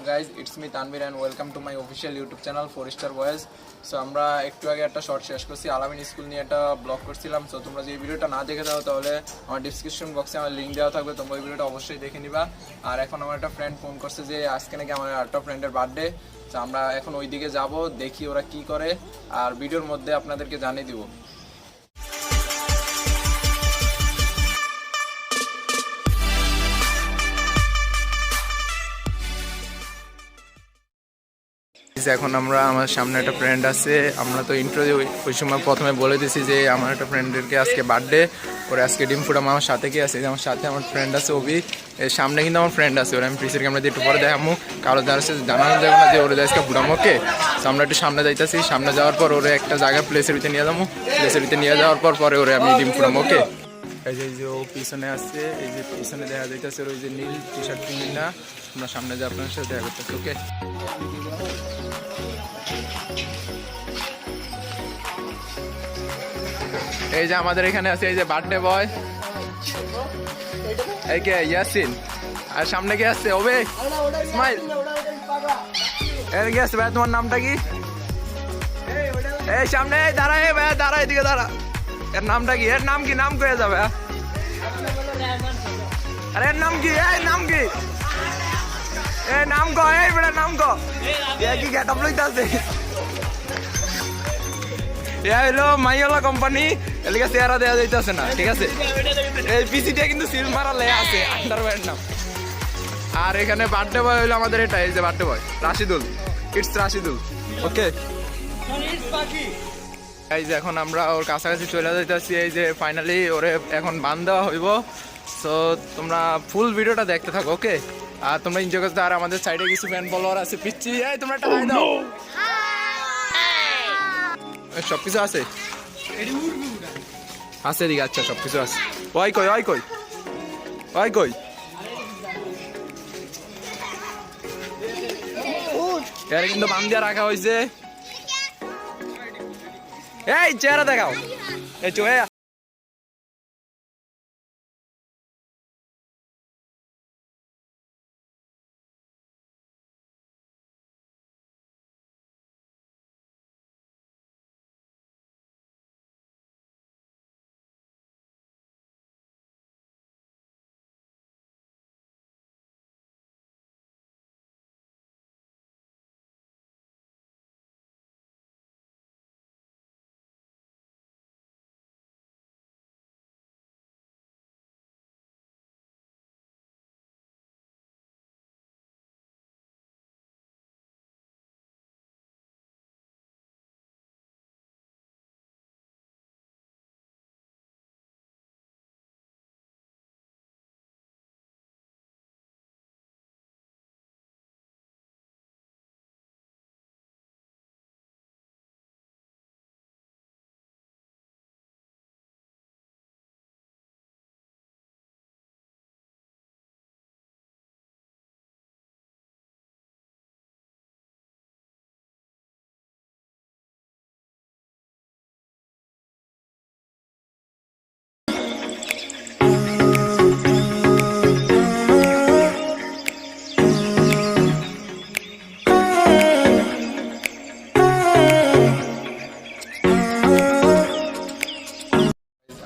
guys, it's me Tanvir and welcome to my official YouTube channel 4-Star Boys. So আমরা একটু আগে একটা short শেষ করছি আলামিন স্কুল নিয়ে একটা ব্লগ করছিলাম। সো তোমরা যদি ভিডিওটা না দেখে দাও তাহলে আমার ডেসক্রিপশন বক্সে আমার লিংক দেওয়া থাকবে, তোমরা ওই ভিডিওটা অবশ্যই দেখে নিবা। আর এখন আমার একটা ফ্রেন্ড ফোন করছে যে আজকে নাকি আমার একটা ফ্রেন্ডের বার্থডে, তো আমরা এখন ওই দিকে যাব, দেখি ওরা কি করে আর ভিডিওর মধ্যে আপনাদেরকে জানিয়ে দিব। এখন আমরা আমার সামনে একটা ফ্রেন্ড আছে, আমরা তো ইন্ট্রো ওই সময় প্রথমে বলে দিছি যে আমার একটা ফ্রেন্ডেরকে আজকে বার্থডে, ওরা আজকে ডিম ফুটাম। আমার সাথে কি আছে, আমার সাথে আমার ফ্রেন্ড আছে অভি, এর সামনে কিন্তু আমার ফ্রেন্ড আছে, ওরা আমি পিসের ক্যামেরা দিয়ে একটু পরে দেখামো, কারো যার সাথে জানানো যাবে না যে ওরা আজকে ফুটামো। ওকে, তো আমরা একটু সামনে যাইতেছি, সামনে যাওয়ার পর ওরা একটা জায়গায় প্লেসের ভিতরে নিয়ে যাবো, প্লেসের ভিতরে নিয়ে যাওয়ার পর পরে ওরা আমি ডিম ফুটামো। ওকে, এই যে ও পিছনে আসছে, এই যে পিছনে দেখা যাইতেছে ওই যে নীল টি শার্ট কিনি না, আমরা সামনে যা আপনার সাথে দেখা করতেছি। ওকে, এই যে আমাদের এখানে আছে এই যে বার্থডে বয়, এই কে ইয়াসিন, আর সামনে কে আসছে ওবে ইসমাইল, এর কে আসছে ভাই, তোমার নামটা কি? এই সামনে দাঁড়া, এই ভাই দাঁড়া, এদিকে দাঁড়া, এর নামটা কি? এর নাম কি? নাম কয়ে যাবে? আরে এর নাম কি? এই নাম কি? এই নাম কো, এই বেটা নাম কো, এ কি গেট আপ লইতাছে? হলো মাইওলা কোম্পানি, এলাকা চেহারা দেওয়া যাইতেছে না, ঠিক আছে? এই পিসিটা কিন্তু সিল মারা লে আছে, আন্ডারওয়্যার নাম। আর এখানে বার্থডে বয় হইলো আমাদের এটা, এই যে birthday boy Rashidul, it's Rashidul. Okay, এই যে এখন আমরা ওর কাছাকাছি চলে যাইতেছি, এই যে ফাইনালি ওরে এখন বান দেওয়া হইব। সো তোমরা ফুল ভিডিওটা দেখতে থাকো। ওকে, আর তোমরা এনজয় করতে। আর আমাদের সাইডে কিছু ফ্যান ফলোয়ার আছে, পিচ্ছি, এই তোমরা একটা হাই দাও। সবকিছু আছে আছে এদিকে, আচ্ছা সবকিছু আছে। ওই কই, ওই কই, ওই কই, এর কিন্তু বাম দিয়ে রাখা হয়েছে। এই চেহারা দেখাও, এই চো,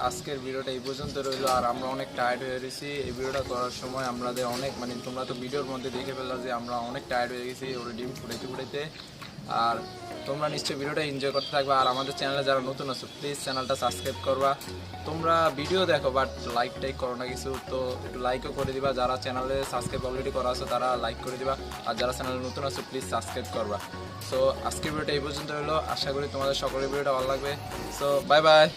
আজকের ভিডিওটা এই পর্যন্ত রইলো। আর আমরা অনেক টায়ার্ড হয়ে গেছি এই ভিডিওটা করার সময়, আমাদের অনেক তোমরা তো ভিডিওর মধ্যে দেখে ফেললো যে আমরা অনেক টায়ার্ড হয়ে গেছি ওরা ডিম ফুটাইতে। আর তোমরা নিশ্চয়ই ভিডিওটা এনজয় করতে থাকবা। আর আমাদের চ্যানেলে যারা নতুন আছো প্লিজ চ্যানেলটা সাবস্ক্রাইব করবা। তোমরা ভিডিও দেখো বাট লাইক টাইক করো না কিছু, তো একটু লাইকও করে দিবা। যারা চ্যানেলে সাবস্ক্রাইব অলরেডি করা আছো তারা লাইক করে দিবা, আর যারা চ্যানেলে নতুন আছো প্লিজ সাবস্ক্রাইব করবা। সো আজকের ভিডিওটা এই পর্যন্ত হলো, আশা করি তোমাদের সকলের ভিডিওটা ভালো লাগবে। So bye bye.